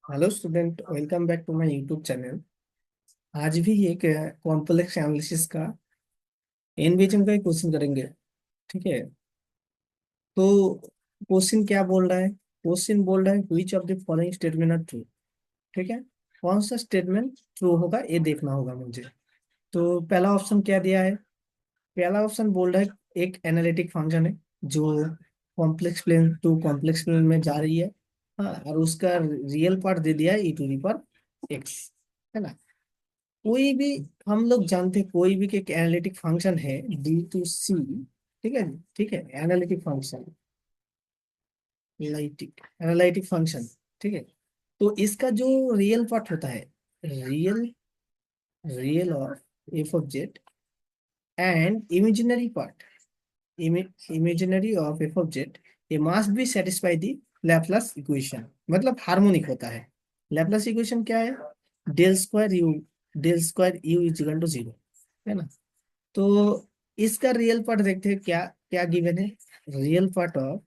Hello student, welcome back to my YouTube channel. आज भी एक कॉम्प्लेक्स एनालिसिस का एनवीएचएम का एक क्वेश्चन करेंगे। ठीक है। तो क्वेश्चन क्या बोल रहा है? क्वेश्चन बोल रहा है which of the following statement are true. ठीक है। कौन सा स्टेटमेंट ट्रू होगा ये देखना होगा मुझे। तो पहला ऑप्शन क्या दिया है? पहला ऑप्शन बोल रहा है एक एनालिटिक फंक्शन है जो complex plane to complex plane में जा रही है। हाँ, और उसका रियल पार्ट दे दिया है E to the power X. है ना। कोई भी, हम लोग जानते हैं कोई भी कि एक एनालिटिक फंक्शन है डी टू सी। ठीक है। ठीक है, analytic function, analytic analytic function. ठीक है। तो इसका जो रियल पार्ट होता है, real real of F of Z and imaginary part, imaginary of F of Z, ये must be satisfy the Laplace equation, मतलब हार्मोनिक होता है। लैपलास इक्वेशन क्या है? Del square U is equal to zero. है ना। तो इसका रियल पार्ट देखते हैं क्या क्या गिवन है। Real part of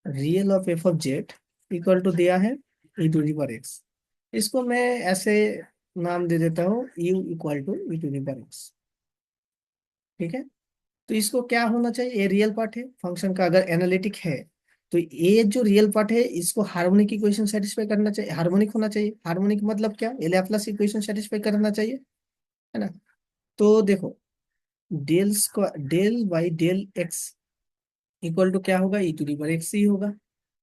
real of F of Z equal to दिया है E to the power X. इसको मैं ऐसे नाम दे देता हूँ U equal to E to the power X. ठीक है। तो इसको क्या होना चाहिए? ये रियल पार्ट है फंक्शन का, अगर एनालिटिक है तो ये जो रियल पार्ट है इसको हार्मोनिक इक्वेशन सेटिस्फाई करना चाहिए, हार्मोनिक होना चाहिए। हार्मोनिक मतलब क्या? ये लैपलास इक्वेशन सेटिस्फाई करना चाहिए। है ना। तो देखो, del by del X equal to क्या होगा? E to the power X ही होगा,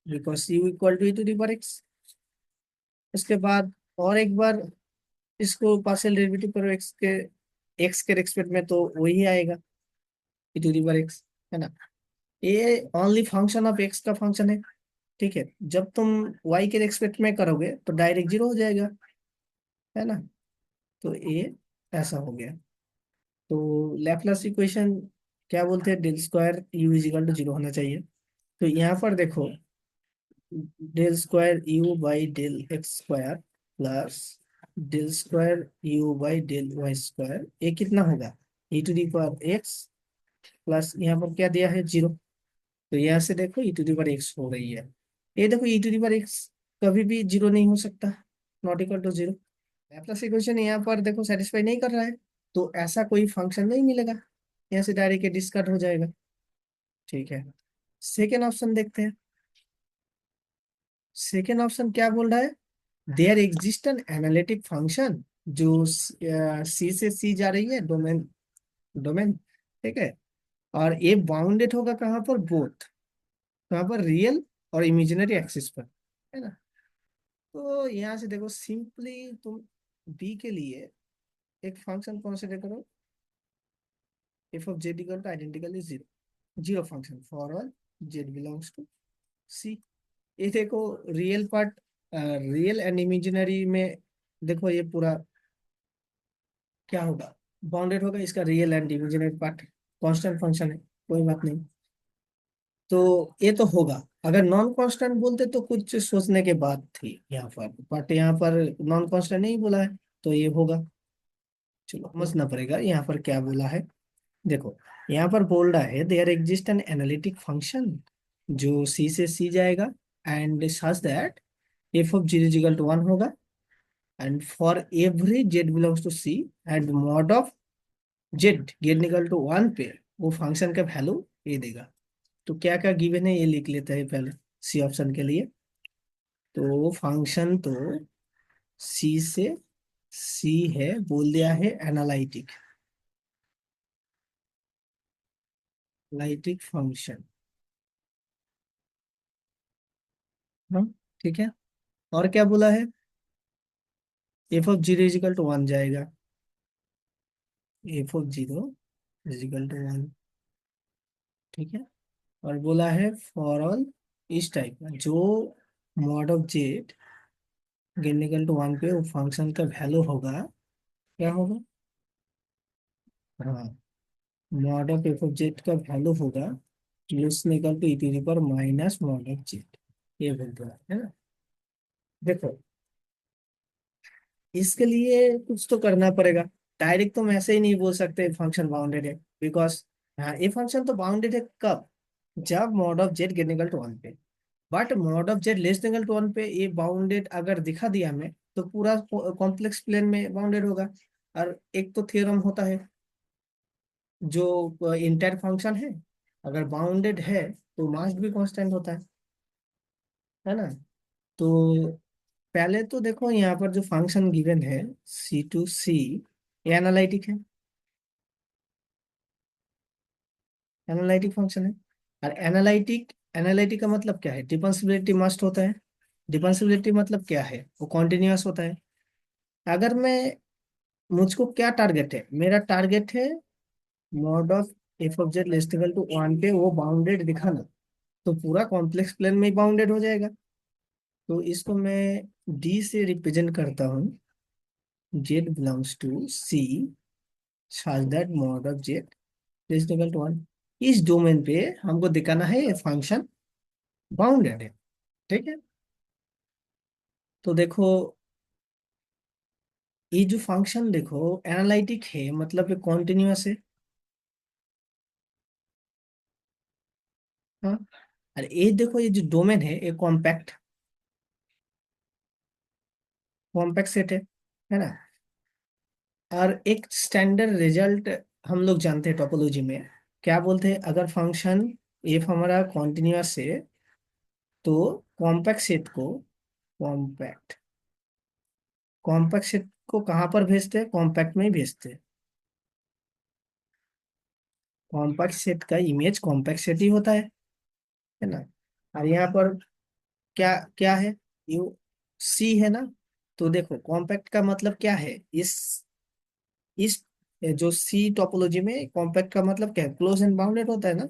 because U equal to E to the power X. उसके बाद और एक बार इसको पार्शियल डेरिवेटिव करो एक्स के रेस्पेक्ट में तो वही आएगा, E to the power X. है ना। ये ओनली फंक्शन ऑफ एक्स का फंक्शन है। ठीक है। जब तुम वाई के रेस्पेक्ट में करोगे तो डायरेक्ट जीरो हो जाएगा। है ना। तो ये ऐसा हो गया। तो लैपलास इक्वेशन क्या बोलते हैं? Del square U is equal to zero होना चाहिए। तो यहाँ पर देखो, del square U by del X square plus del square U by del Y square, ये कितना होगा? E to the power X plus यहाँ पर क्या दिया है? जीरो। तो यहाँ से देखो E to the power X हो रही है। ये देखो E to the power X कभी भी जीरो नहीं हो सकता, not equal to zero. Laplace equation यहाँ पर देखो सेटिस्फाई नहीं कर रहा है, तो ऐसा कोई फंक्शन नहीं मिलेगा। यहाँ से डायरेक्ट डिस्कार्ड हो जाएगा। ठीक है। सेकेंड ऑप्शन देखते हैं। सेकेंड ऑप्शन क्या बोल रहा है? There exist an analytic function जो सी से सी जा रही है, डोमेन डोमेन। ठीक है। और ये बाउंडेड होगा कहाँ पर? बोथ, कहाँ पर? रियल और इमेजिनरी एक्सिस पर। है ना। तो यहाँ से देखो सिंपली तुम बी के लिए एक फंक्शन कंसिडर करो, F of Z equal to identically zero, zero function for all Z belongs to C. ये देखो real part, real and imaginary में देखो ये पूरा क्या होगा? बाउंडेड होगा, इसका real and imaginary part. Constant function है, कोई बात नहीं। तो ये तो होगा। अगर नॉन कांस्टेंट बोलते तो कुछ सोचने के बाद थी यहाँ पर, बट यहाँ पर नॉन कांस्टेंट नहीं बोला है, तो ये होगा। चलो समझना पड़ेगा यहाँ पर क्या बोला है। देखो, यहाँ पर बोल रहा है there exist an analytic function जो सी से सी जाएगा and such that F of zero equal to one होगा, and for every Z belongs to C and mod of Z gate equal to one पे वो function का value ये देगा। तो क्या क्या गिवन है ये लिख लेते हैं पहले सी ऑप्शन के लिए। तो फंक्शन तो सी से सी है, बोल दिया है एनालिटिक, एनालिटिक फंक्शन। हाँ। ठीक है। और क्या बोला है? F of zero is equal to one जाएगा, F of zero is equal to one. ठीक है। और बोला है फॉर ऑल इस टाइप का जो mod of Z gain equal to one पे वो फंक्शन का वैल्यू होगा, क्या होगा? हाँ, mod of F of Z का वैल्यू होगा less equal to E to the power minus mod of Z. ये बोल रहा है ना। देखो, इसके लिए कुछ तो करना पड़ेगा। डायरेक्ट तुम ऐसे ही नहीं बोल सकते फंक्शन बाउंडेड है, बिकॉज हाँ, ये फंक्शन तो बाउंडेड है कब? जब mod of Z gate equal to one पे। But mod of Z less than equal to one पे ये बाउंडेड अगर दिखा दिया हमें, तो पूरा कॉम्प्लेक्स प्लेन में बाउंडेड होगा। और एक तो थ्योरम होता है, जो इंटर फंक्शन है, अगर बाउंडेड है तो मास भी कांस्टेंट होता है ना। तो पहले तो देखो यहाँ पर जो फंक्शन गिवन है C2C, ये एनालिटिक है, एनालिटिक फंक्शन है। और एनालिटिक एनालिटिक का मतलब क्या है, डिफरेंशिएबिलिटी मस्ट होता है। डिफरेंशिएबिलिटी मतलब क्या है, वो कॉन्टिन्यूअस होता है। अगर मैं, मुझको क्या टारगेट है, मेरा टारगेट है mod of F of Z less equal to one पे वो बाउंडेड दिखाना, तो पूरा कॉम्प्लेक्स प्लेन में ही बाउंडेड हो जाएगा। तो इसको मैं डी से रिप्रेजेंट करता हूँ, Z belongs to C such that mod of z is equal to 1। इस डोमेन पे हमको दिखाना है ये फंक्शन बाउंडेड है, ठीक है। तो देखो, ये जो फंक्शन देखो एनालिटिक है, मतलब ये कॉन्टिन्यूअस है। हाँ। और ये देखो, ये जो डोमेन है ये कॉम्पैक्ट कॉम्पैक्ट सेट है ना। और एक स्टैंडर्ड रिजल्ट हम लोग जानते हैं टोपोलॉजी में, क्या बोलते हैं, अगर फंक्शन एफ हमारा कॉन्टिन्यूअस है, तो कॉम्पैक्ट सेट को कॉम्पैक्ट कॉम्पैक्ट सेट को कहाँ पर भेजते हैं, कॉम्पैक्ट में ही भेजते हैं। कॉम्पैक्ट सेट का इमेज कॉम्पैक्ट सेट ही होता है ना। और यहाँ पर क्या क्या है, यू सी है ना। तो देखो कॉम्पैक्ट का मतलब क्या है, इस जो सी टोपोलॉजी में कॉम्पैक्ट का मतलब क्या है, क्लोज एंड बाउंडेड होता है ना।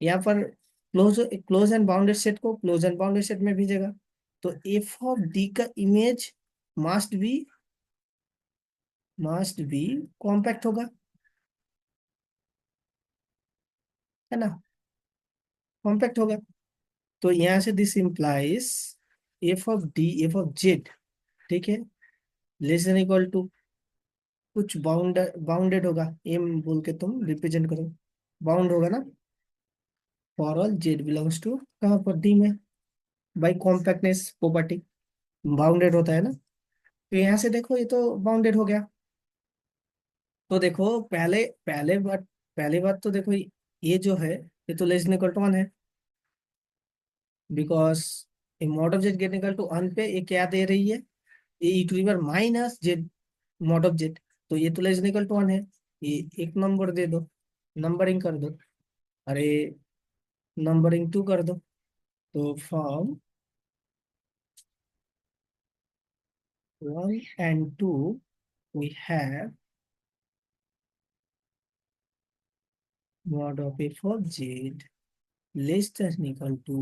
यहाँ पर क्लोज एंड बाउंडेड सेट को क्लोज एंड बाउंडेड सेट में भेजेगा। तो एफ ऑफ डी का image must be must be compact होगा, है ना, कॉम्पैक्ट होगा। तो यहाँ से this implies F of Z, ठीक है, लेस देन इक्वल टू कुछ बाउंडेड होगा, एम बोल के तुम रिप्रेजेंट करो, बाउंड होगा ना, for all Z belongs to कहाँ पर, डी में, बाई कॉम्पैक्टनेस प्रॉपर्टी बाउंडेड होता है ना। तो यहाँ से देखो ये तो बाउंडेड हो गया। तो देखो पहले पहले बात तो देखो, ये जो है ये तो less than equal to one है, because a mod of Z gate equal to one पे ये क्या दे रही है, ये e to power minus Z mod of Z. तो ये तो less than equal to one है, ये एक नंबर दे दो, नंबरिंग कर दो। अरे नंबरिंग टू कर दो। तो from one and two we have mod of f of z less than equal to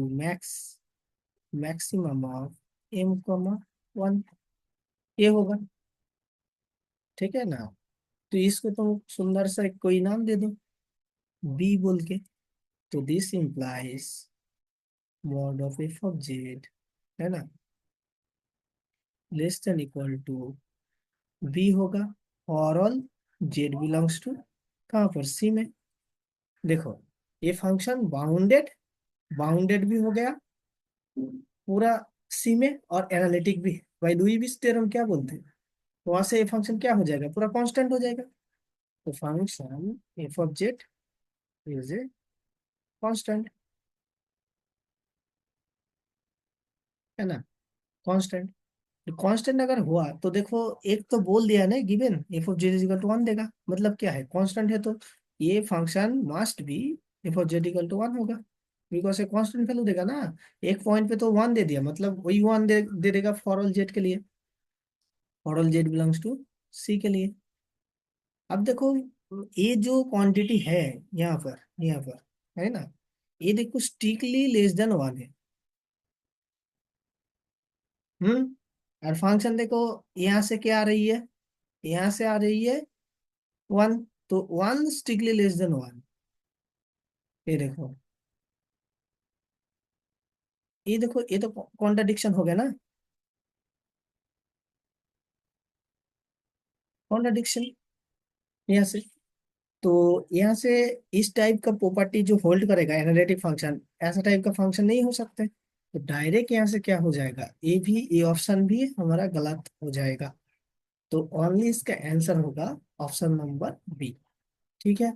maximum of m comma one, ये होगा, ठीक है ना। तो इसको तुम सुंदर सा एक कोई नाम दे दो, बी बोल के। तो this implies mod of f of z, है ना, less than equal to B होगा, और ऑल जेड बिलोंग्स टू कहाँ पर, सी में। देखो ये फंक्शन बाउंडेड बाउंडेड भी हो गया पूरा सी में, और एनालिटिक भी। भाई लुईविल थ्योरम क्या बोलते हैं, वहां से ये फंक्शन क्या हो जाएगा, पूरा कांस्टेंट हो जाएगा। तो function F of Z is a constant, है ना, कांस्टेंट। तो कांस्टेंट अगर हुआ तो देखो, एक तो बोल दिया ना given F of Z is equal to one देगा, मतलब क्या है, कांस्टेंट है, तो ये function must be F of Z equal to one होगा, बिकॉज ये कांस्टेंट वैल्यू देगा ना। एक पॉइंट पे तो वन दे दिया, मतलब वही वन दे देगा फॉर ऑल जेड के लिए, for all Z belongs to C के लिए। अब देखो ये जो क्वांटिटी है यहाँ पर है ना, ये देखो स्ट्रिक्टली लेस देन वन है। और फंक्शन देखो यहाँ से क्या आ रही है, यहाँ से आ रही है वन, तो one strictly less than one. ये देखो, ये तो कॉन्ट्रडिक्शन हो गया ना, कॉन्ट्रडिक्शन यहाँ से। तो यहाँ से इस टाइप का प्रॉपर्टी जो होल्ड करेगा एनालिटिक फंक्शन, ऐसा टाइप का फंक्शन नहीं हो सकते, तो डायरेक्ट यहाँ से क्या हो जाएगा, ए भी, ए ऑप्शन भी हमारा गलत हो जाएगा। तो ओनली इसका आंसर होगा ऑप्शन नंबर बी। ठीक है।